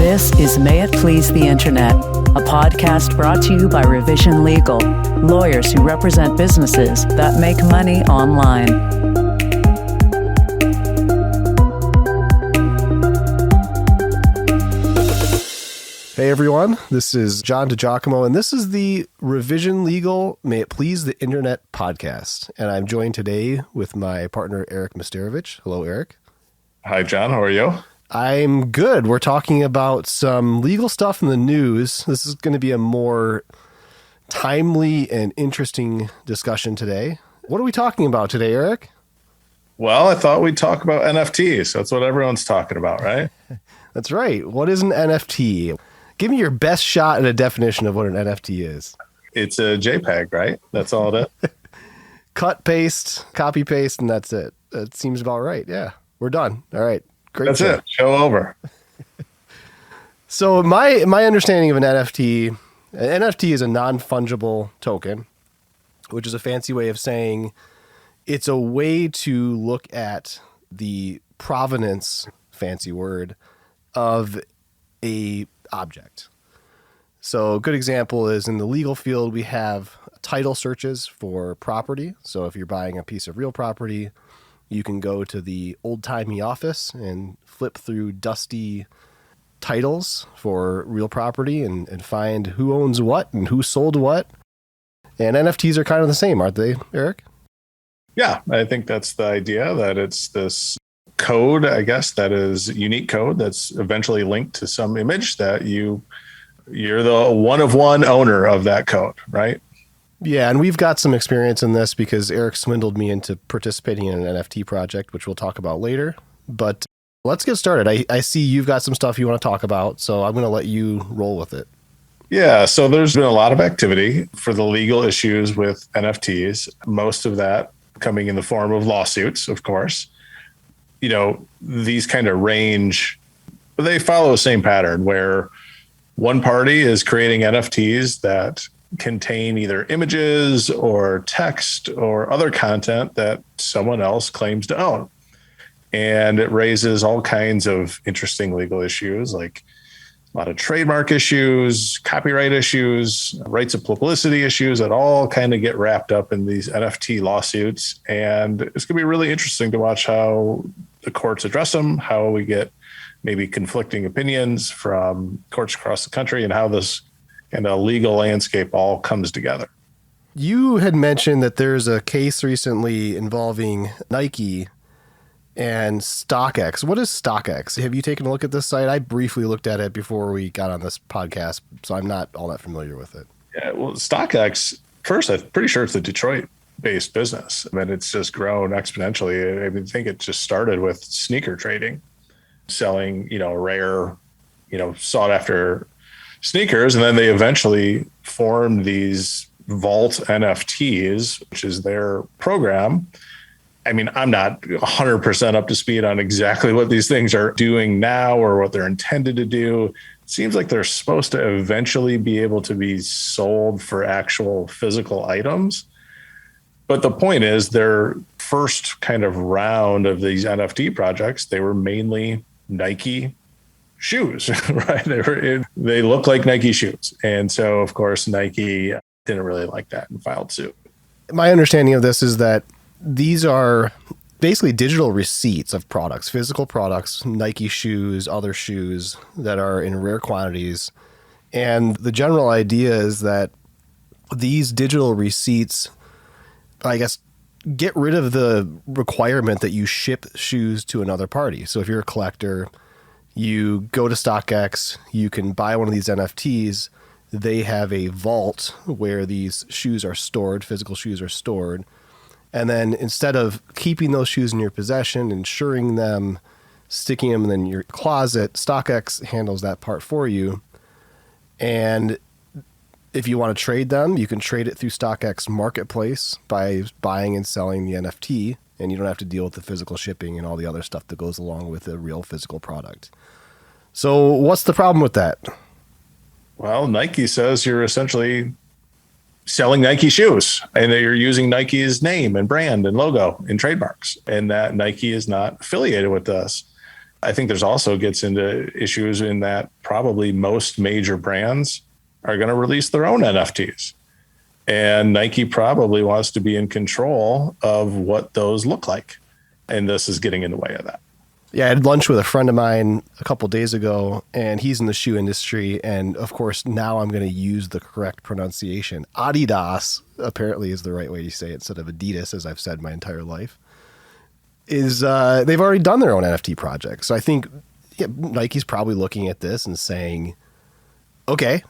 This is May It Please the Internet, a podcast brought to you by Revision Legal, lawyers who represent businesses that make money online. Hey everyone, this is John DiGiacomo, and this is the Revision Legal May It Please the Internet podcast. And I'm joined today with my partner, Eric Misterovich. Hello, Eric. Hi, John. How are you? I'm good. We're talking about some legal stuff in the news. This is going to be a more timely and interesting discussion today. What are we talking about today, Eric? Well, I thought we'd talk about NFTs. That's what everyone's talking about, right? That's right. What is an NFT? Give me your best shot at a definition of what an NFT is. It's a JPEG, right? That's all it is. Cut, paste, copy, paste, and that's it. That seems about right. Yeah, we're done. All right. Great. That's it. Show over. So my understanding of an NFT is a non-fungible token, which is a fancy way of saying it's a way to look at the provenance, fancy word, of a object. So a good example is in the legal field, we have title searches for property. So if you're buying a piece of real property, you can go to the old-timey office and flip through dusty titles for real property and find who owns what and who sold what. And NFTs are kind of the same, aren't they, Eric? Yeah, I think that's the idea, that it's this code, I guess, that is unique code that's eventually linked to some image that you're the one-of-one owner of that code, right? Yeah, and we've got some experience in this because Eric swindled me into participating in an NFT project, which we'll talk about later. But let's get started. I see you've got some stuff you want to talk about, so I'm going to let you roll with it. Yeah, so there's been a lot of activity for the legal issues with NFTs, most of that coming in the form of lawsuits, of course. You know, these kind of range, they follow the same pattern where one party is creating NFTs that contain either images or text or other content that someone else claims to own. And it raises all kinds of interesting legal issues, like a lot of trademark issues, copyright issues, rights of publicity issues that all kind of get wrapped up in these NFT lawsuits. And it's going to be really interesting to watch how the courts address them, how we get maybe conflicting opinions from courts across the country, and how this kind of legal landscape all comes together. You had mentioned that there's a case recently involving Nike and StockX. What is StockX? Have you taken a look at this site? I briefly looked at it before we got on this podcast, so I'm not all that familiar with it. Yeah, well, StockX, first, I'm pretty sure it's a Detroit-based business. I mean, it's just grown exponentially. I think it just started with sneaker trading, selling, rare, sought-after sneakers, and then they eventually formed these Vault NFTs, which is their program. I mean, I'm not 100% up to speed on exactly what these things are doing now or what they're intended to do. It seems like they're supposed to eventually be able to be sold for actual physical items. But the point is, their first kind of round of these NFT projects, they were mainly Nike shoes, right? They look like Nike shoes. And so, of course, Nike didn't really like that and filed suit. My understanding of this is that these are basically digital receipts of products, physical products, Nike shoes, other shoes that are in rare quantities. And the general idea is that these digital receipts, I guess, get rid of the requirement that you ship shoes to another party. So if you're a collector, you go to StockX, you can buy one of these NFTs. They have a vault where these shoes are stored, physical shoes are stored. And then instead of keeping those shoes in your possession, insuring them, sticking them in your closet, StockX handles that part for you. And if you want to trade them, you can trade it through StockX Marketplace by buying and selling the NFT, and you don't have to deal with the physical shipping and all the other stuff that goes along with a real physical product. So what's the problem with that? Well, Nike says you're essentially selling Nike shoes, and you're using Nike's name and brand and logo and trademarks, and that Nike is not affiliated with us. I think there's also gets into issues in that probably most major brands are going to release their own NFTs. And Nike probably wants to be in control of what those look like. And this is getting in the way of that. Yeah, I had lunch with a friend of mine a couple of days ago, and he's in the shoe industry. And of course, now I'm going to use the correct pronunciation. Adidas, apparently, is the right way to say it instead of Adidas, as I've said my entire life. Is they've already done their own NFT project. So I think Nike's probably looking at this and saying, okay,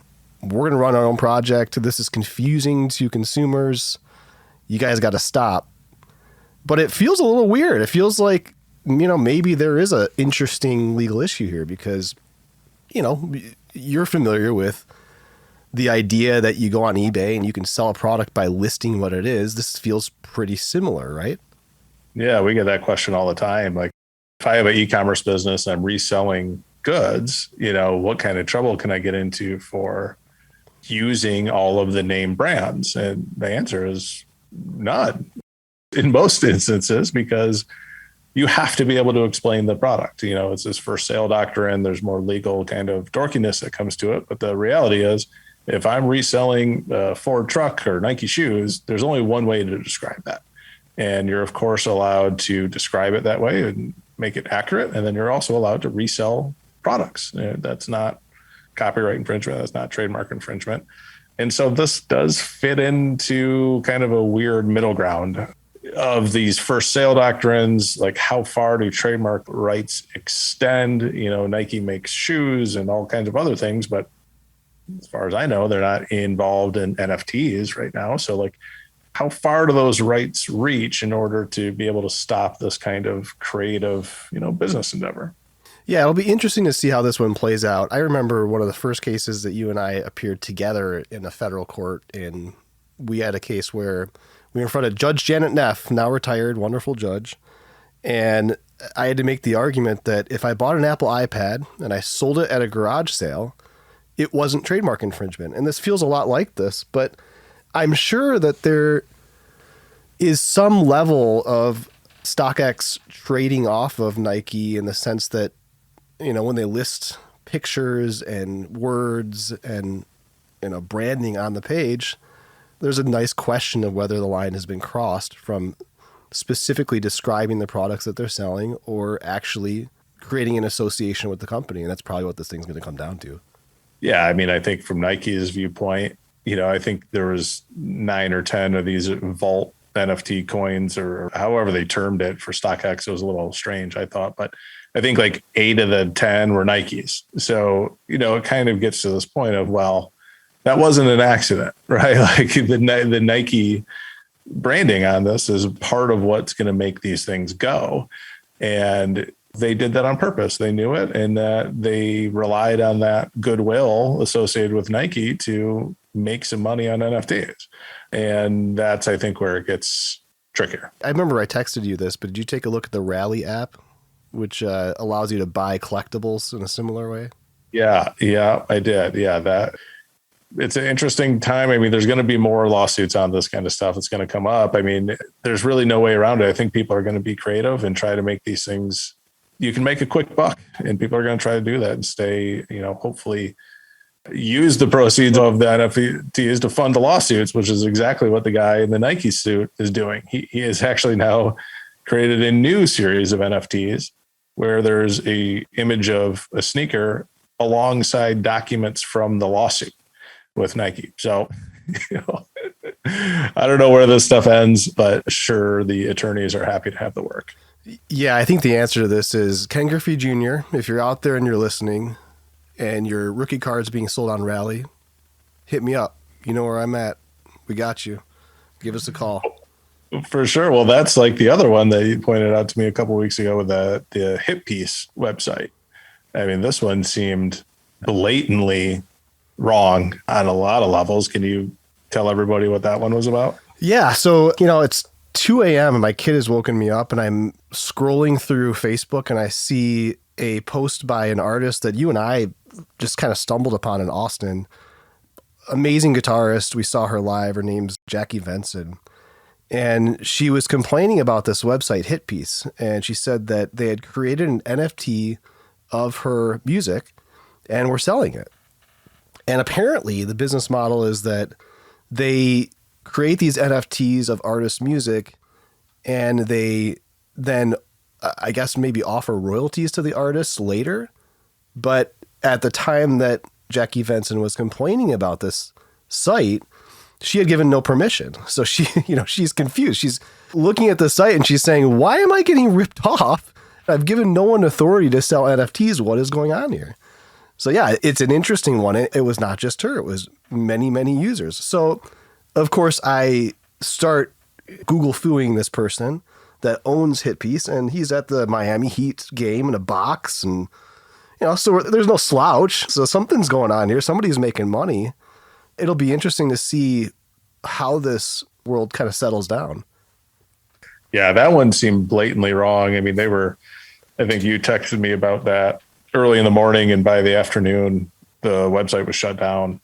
we're going to run our own project. This is confusing to consumers. You guys got to stop. But it feels a little weird. It feels like, maybe there is an interesting legal issue here because, you're familiar with the idea that you go on eBay and you can sell a product by listing what it is. This feels pretty similar, right? Yeah, we get that question all the time. Like, if I have an e-commerce business and I'm reselling goods, what kind of trouble can I get into for using all of the name brands? And the answer is none in most instances, because you have to be able to explain the product. It's this first sale doctrine. There's more legal kind of dorkiness that comes to it. But the reality is, if I'm reselling a Ford truck or Nike shoes, there's only one way to describe that. And you're, of course, allowed to describe it that way and make it accurate. And then you're also allowed to resell products. That's not copyright infringement. That's not trademark infringement. And so this does fit into kind of a weird middle ground of these first sale doctrines. Like, how far do trademark rights extend? Nike makes shoes and all kinds of other things, but as far as I know, they're not involved in NFTs right now. So like, how far do those rights reach in order to be able to stop this kind of creative, business endeavor? Yeah, it'll be interesting to see how this one plays out. I remember one of the first cases that you and I appeared together in a federal court, and we had a case where we were in front of Judge Janet Neff, now retired, wonderful judge. And I had to make the argument that if I bought an Apple iPad and I sold it at a garage sale, it wasn't trademark infringement. And this feels a lot like this, but I'm sure that there is some level of StockX trading off of Nike in the sense that, when they list pictures and words and, branding on the page, there's a nice question of whether the line has been crossed from specifically describing the products that they're selling or actually creating an association with the company. And that's probably what this thing's going to come down to. Yeah. I mean, I think from Nike's viewpoint, I think there was 9 or 10 of these vault NFT coins, or however they termed it for StockX. It was a little strange, I thought, but I think like 8 of the 10 were Nikes. So, it kind of gets to this point of, well, that wasn't an accident, right? Like the Nike branding on this is part of what's going to make these things go. And they did that on purpose. They knew it, and that they relied on that goodwill associated with Nike to make some money on NFTs. And that's, I think, where it gets trickier. I remember I texted you this, but did you take a look at the Rally app, which allows you to buy collectibles in a similar way? Yeah, I did. Yeah, it's an interesting time. I mean, there's going to be more lawsuits on this kind of stuff. It's going to come up. I mean, there's really no way around it. I think people are going to be creative and try to make these things. You can make a quick buck, and people are going to try to do that and stay, hopefully use the proceeds of the NFTs to fund the lawsuits, which is exactly what the guy in the Nike suit is doing. He has actually now created a new series of NFTs where there's a image of a sneaker alongside documents from the lawsuit with Nike. So, I don't know where this stuff ends, but sure, the attorneys are happy to have the work. Yeah, I think the answer to this is Ken Griffey Jr., if you're out there and you're listening and your rookie card's being sold on Rally, hit me up. You know where I'm at. We got you. Give us a call. For sure. Well, that's like the other one that you pointed out to me a couple of weeks ago with the Hip Piece website. I mean, this one seemed blatantly wrong on a lot of levels. Can you tell everybody what that one was about? Yeah. So, it's 2 a.m. and my kid has woken me up, and I'm scrolling through Facebook and I see a post by an artist that you and I just kind of stumbled upon in Austin. Amazing guitarist. We saw her live. Her name's Jackie Venson. And she was complaining about this website, Hitpiece. And she said that they had created an NFT of her music and were selling it. And apparently the business model is that they create these NFTs of artists' music and they then, I guess, maybe offer royalties to the artists later. But at the time that Jackie Venson was complaining about this site, she had given no permission. So she's confused. She's looking at the site and she's saying, why am I getting ripped off? I've given no one authority to sell NFTs. What is going on here? So yeah, it's an interesting one. It was not just her. It was many, many users. So of course I start Google fooing this person that owns Hitpiece, and he's at the Miami Heat game in a box, and so there's no slouch. So something's going on here. Somebody's making money. It'll be interesting to see how this world kind of settles down. Yeah, that one seemed blatantly wrong. I mean, I think you texted me about that early in the morning, and by the afternoon, the website was shut down.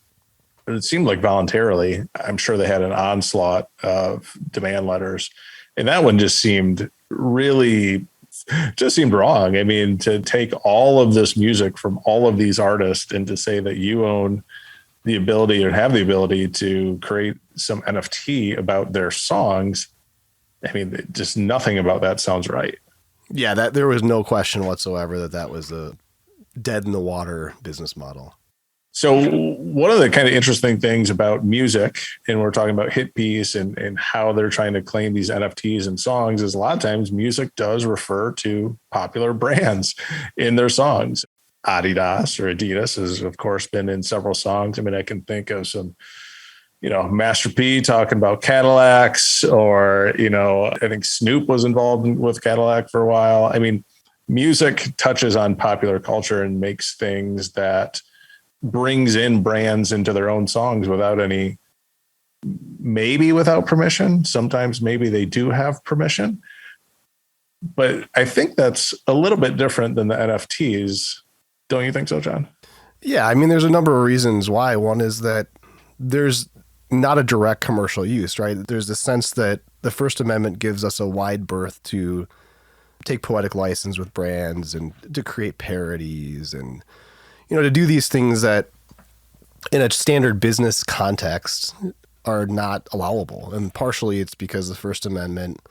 It seemed like voluntarily. I'm sure they had an onslaught of demand letters. And that one just seemed wrong. I mean, to take all of this music from all of these artists and to say that you own the ability or have the ability to create some NFT about their songs. I mean, just nothing about that sounds right. Yeah, there was no question whatsoever that was a dead in the water business model. So one of the kind of interesting things about music, and we're talking about Hitpiece and how they're trying to claim these NFTs and songs, is a lot of times music does refer to popular brands in their songs. Adidas or Adidas has, of course, been in several songs. I mean, I can think of some, Master P talking about Cadillacs, or, I think Snoop was involved with Cadillac for a while. I mean, music touches on popular culture and makes things that brings in brands into their own songs maybe without permission. Sometimes maybe they do have permission, but I think that's a little bit different than the NFTs. Don't you think so, John? Yeah. I mean, there's a number of reasons why. One is that there's not a direct commercial use, right? There's the sense that the First Amendment gives us a wide berth to take poetic license with brands and to create parodies and, to do these things that in a standard business context are not allowable. And partially it's because the First Amendment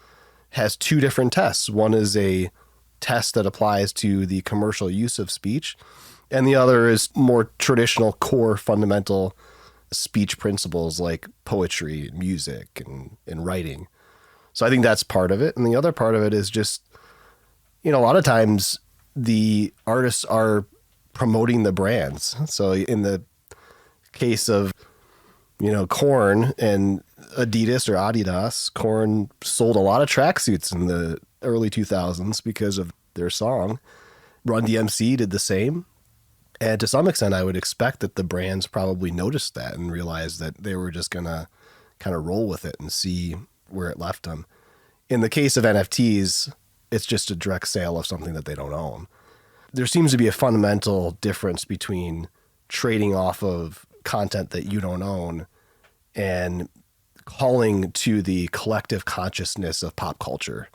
has two different tests. One is a test that applies to the commercial use of speech, and the other is more traditional core fundamental speech principles like poetry, music, and writing. So I think that's part of it. And the other part of it is just, a lot of times the artists are promoting the brands. So in the case of, Korn and Adidas or Adidas, Korn sold a lot of tracksuits in the early 2000s because of their song. Run DMC did the same. And to some extent, I would expect that the brands probably noticed that and realized that they were just going to kind of roll with it and see where it left them. In the case of NFTs, it's just a direct sale of something that they don't own. There seems to be a fundamental difference between trading off of content that you don't own and calling to the collective consciousness of pop culture.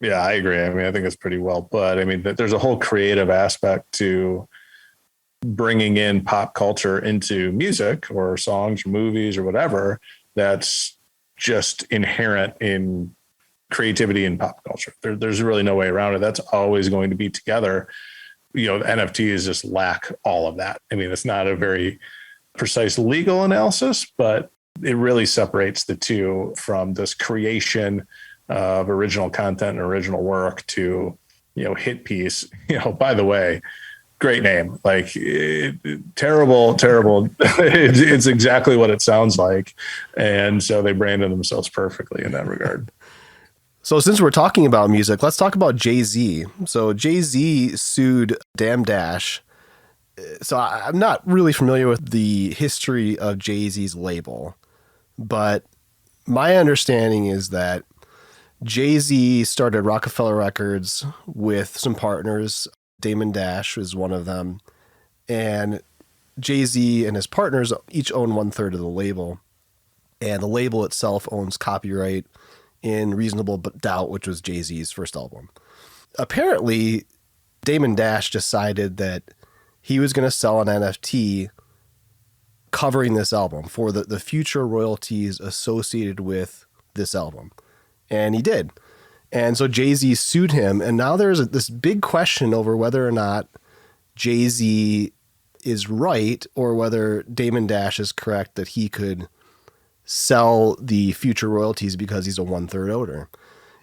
Yeah, I agree. I mean, I think it's pretty well put. I mean, there's a whole creative aspect to bringing in pop culture into music or songs or movies or whatever that's just inherent in creativity in pop culture. There's really no way around it. That's always going to be together. NFTs just lack all of that. I mean, it's not a very precise legal analysis, but it really separates the two from this creation of original content and original work to, Hitpiece. By the way, great name. Like terrible. It's exactly what it sounds like. And so they branded themselves perfectly in that regard. So since we're talking about music, let's talk about Jay-Z. So Jay-Z sued Dame Dash. So I'm not really familiar with the history of Jay-Z's label, but my understanding is that Jay-Z started Rockefeller Records with some partners. Damon Dash is one of them. And Jay-Z and his partners each own 1/3 of the label. And the label itself owns copyright in Reasonable Doubt, which was Jay-Z's first album. Apparently, Damon Dash decided that he was going to sell an NFT covering this album for the future royalties associated with this album. And he did. And so Jay-Z sued him. And now there's this big question over whether or not Jay-Z is right or whether Damon Dash is correct that he could sell the future royalties because he's a 1/3 owner.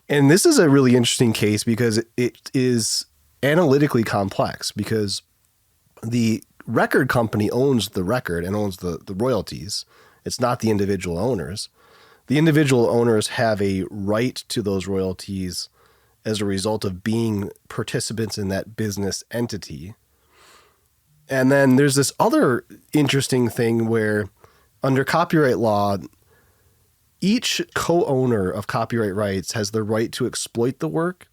And this is a really interesting case because it is analytically complex because the record company owns the record and owns the royalties. It's not the individual owners. The individual owners have a right to those royalties as a result of being participants in that business entity. And then there's this other interesting thing where under copyright law, each co-owner of copyright rights has the right to exploit the work.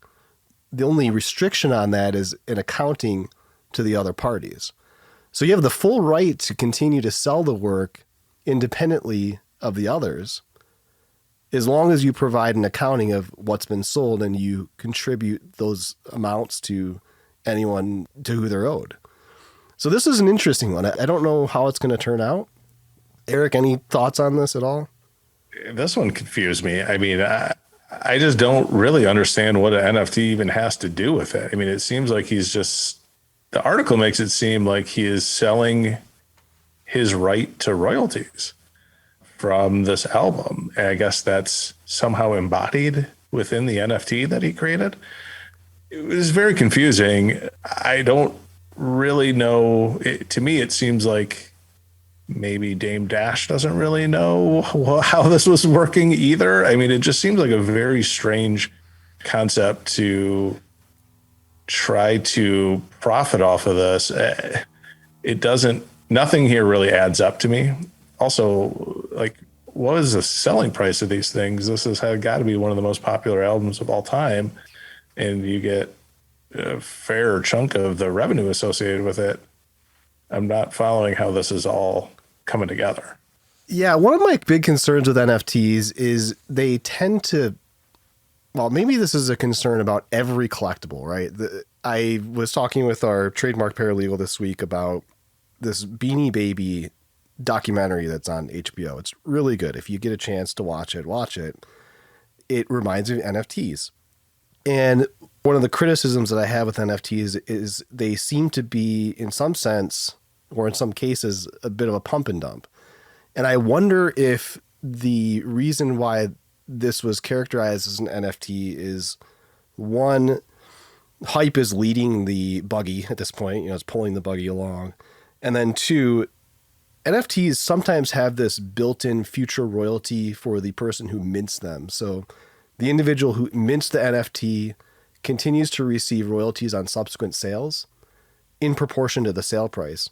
The only restriction on that is an accounting to the other parties. So you have the full right to continue to sell the work independently of the others, as long as you provide an accounting of what's been sold and you contribute those amounts to anyone to who they're owed. So this is an interesting one. I don't know how it's going to turn out. Eric, any thoughts on this at all? This one confused me. I mean, I just don't really understand what an NFT even has to do with it. I mean, it seems like the article makes it seem like he is selling his right to royalties from this album. And I guess that's somehow embodied within the NFT that he created. It was very confusing. I don't really know. To me, it seems like maybe Dame Dash doesn't really know how this was working either. I mean, it just seems like a very strange concept to try to profit off of this. Nothing here really adds up to me. Also, like, what is the selling price of these things? This has got to be one of the most popular albums of all time, and you get a fair chunk of the revenue associated with it. I'm not following how this is all coming together. Yeah, one of my big concerns with NFTs is they tend to, well, maybe this is a concern about every collectible, right? I was talking with our trademark paralegal this week about this Beanie Baby documentary that's on HBO. It's really good. If you get a chance to watch it. It reminds me of NFTs. And one of the criticisms that I have with NFTs is they seem to be, in some sense, or in some cases, a bit of a pump and dump. And I wonder if the reason why this was characterized as an NFT is, one, hype is leading the buggy at this point, it's pulling the buggy along. And then two, NFTs sometimes have this built-in future royalty for the person who mints them. So the individual who mints the NFT continues to receive royalties on subsequent sales in proportion to the sale price.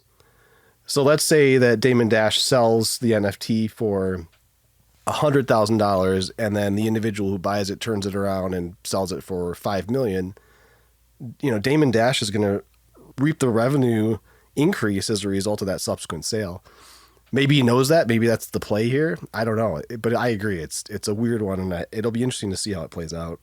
So let's say that Damon Dash sells the NFT for $100,000 and then the individual who buys it turns it around and sells it for $5 million. Damon Dash is going to reap the revenue increase as a result of that subsequent sale. Maybe he knows that. Maybe that's the play here. I don't know. But I agree. It's a weird one, and it'll be interesting to see how it plays out.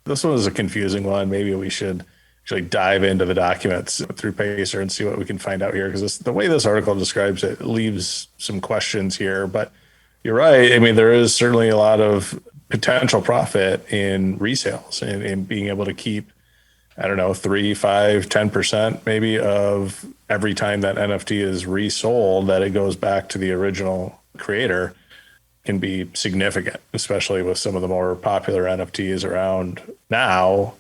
This one is a confusing one. Maybe we should actually dive into the documents through Pacer and see what we can find out here, because the way this article describes it leaves some questions here. But you're right. I mean, there is certainly a lot of potential profit in resales and in being able to keep, 3, 5, 10% maybe of every time that NFT is resold, that it goes back to the original creator, can be significant, especially with some of the more popular NFTs around now.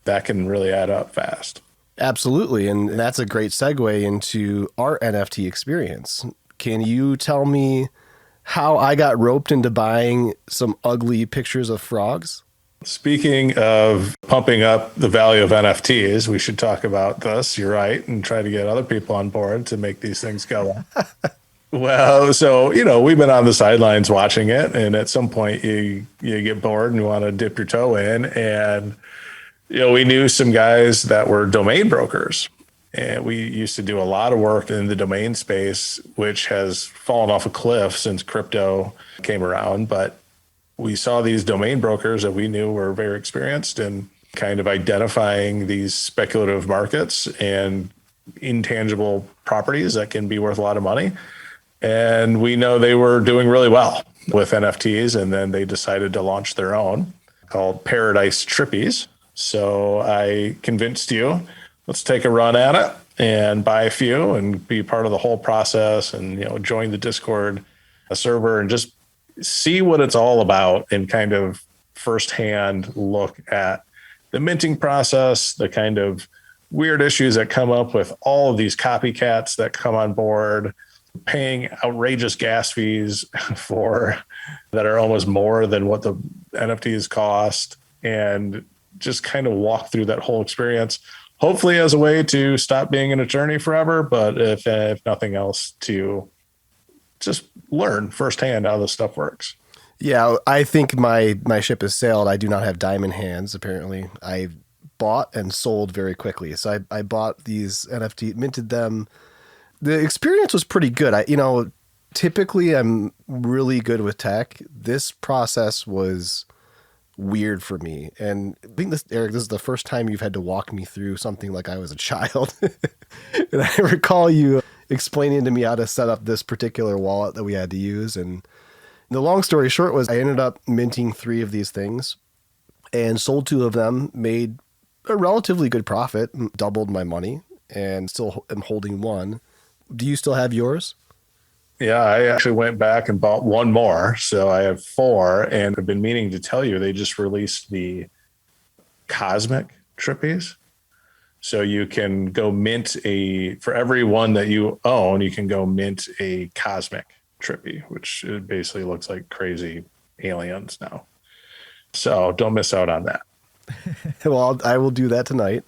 That can really add up fast. Absolutely. And that's a great segue into our NFT experience. Can you tell me how I got roped into buying some ugly pictures of frogs? Speaking of pumping up the value of NFTs, we should talk about this. You're right. And try to get other people on board to make these things go. Well, so, we've been on the sidelines watching it. And at some point you get bored and you want to dip your toe in. And, we knew some guys that were domain brokers. And we used to do a lot of work in the domain space, which has fallen off a cliff since crypto came around. But we saw these domain brokers that we knew were very experienced in kind of identifying these speculative markets and intangible properties that can be worth a lot of money. And we know they were doing really well with NFTs. And then they decided to launch their own called Paradise Trippies. So I convinced you, let's take a run at it and buy a few and be part of the whole process and, join the Discord server and just see what it's all about and kind of firsthand look at the minting process, the kind of weird issues that come up with all of these copycats that come on board, paying outrageous gas fees for that are almost more than what the NFTs cost, and just kind of walk through that whole experience, hopefully as a way to stop being an attorney forever, but if nothing else, to just learn firsthand how this stuff works. Yeah, I think my ship has sailed. I do not have diamond hands, apparently. I bought and sold very quickly. So I bought these NFT, minted them. The experience was pretty good. Typically I'm really good with tech. This process was weird for me. And I think Eric, this is the first time you've had to walk me through something like I was a child. And I recall you explaining to me how to set up this particular wallet that we had to use. And the long story short was I ended up minting 3 of these things and sold 2 of them, made a relatively good profit, doubled my money, and still am holding 1. Do you still have yours? Yeah, I actually went back and bought 1 more. So I have 4, and I've been meaning to tell you, they just released the Cosmic Trippies. So you can go mint for every one that you own, you can go mint a Cosmic Trippy, which it basically looks like crazy aliens now. So don't miss out on that. Well, I will do that tonight.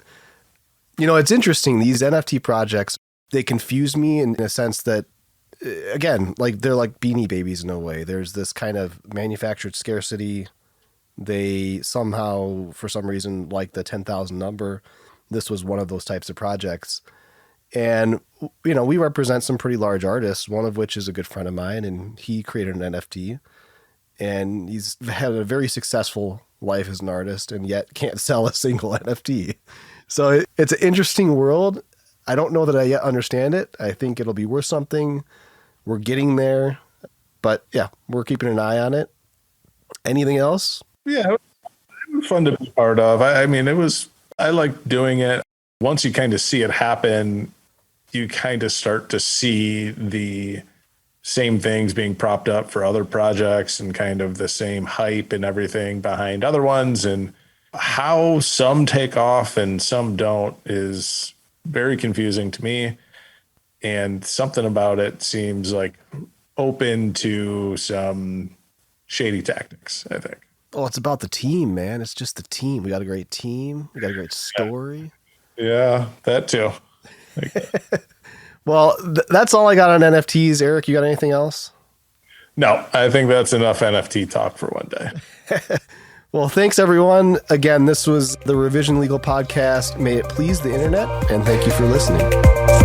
It's interesting. These NFT projects, they confuse me in a sense that, again, like they're like Beanie Babies in a way. There's this kind of manufactured scarcity. They somehow, for some reason, like the 10,000 number. This was one of those types of projects. And, we represent some pretty large artists, one of which is a good friend of mine, and he created an NFT. And he's had a very successful life as an artist and yet can't sell a single NFT. So it's an interesting world. I don't know that I yet understand it. I think it'll be worth something. We're getting there. But yeah, we're keeping an eye on it. Anything else? Yeah, it was fun to be part of. I like doing it. Once you kind of see it happen, you kind of start to see the same things being propped up for other projects and kind of the same hype and everything behind other ones. And how some take off and some don't is very confusing to me. And something about it seems like open to some shady tactics, I think. Oh, it's about the team, man. It's just the team. We got a great team. We got a great story. Yeah, that too. Well, that's all I got on NFTs. Eric, you got anything else? No, I think that's enough NFT talk for one day. Well, thanks, everyone. Again, this was the Revision Legal Podcast. May it please the internet, and thank you for listening.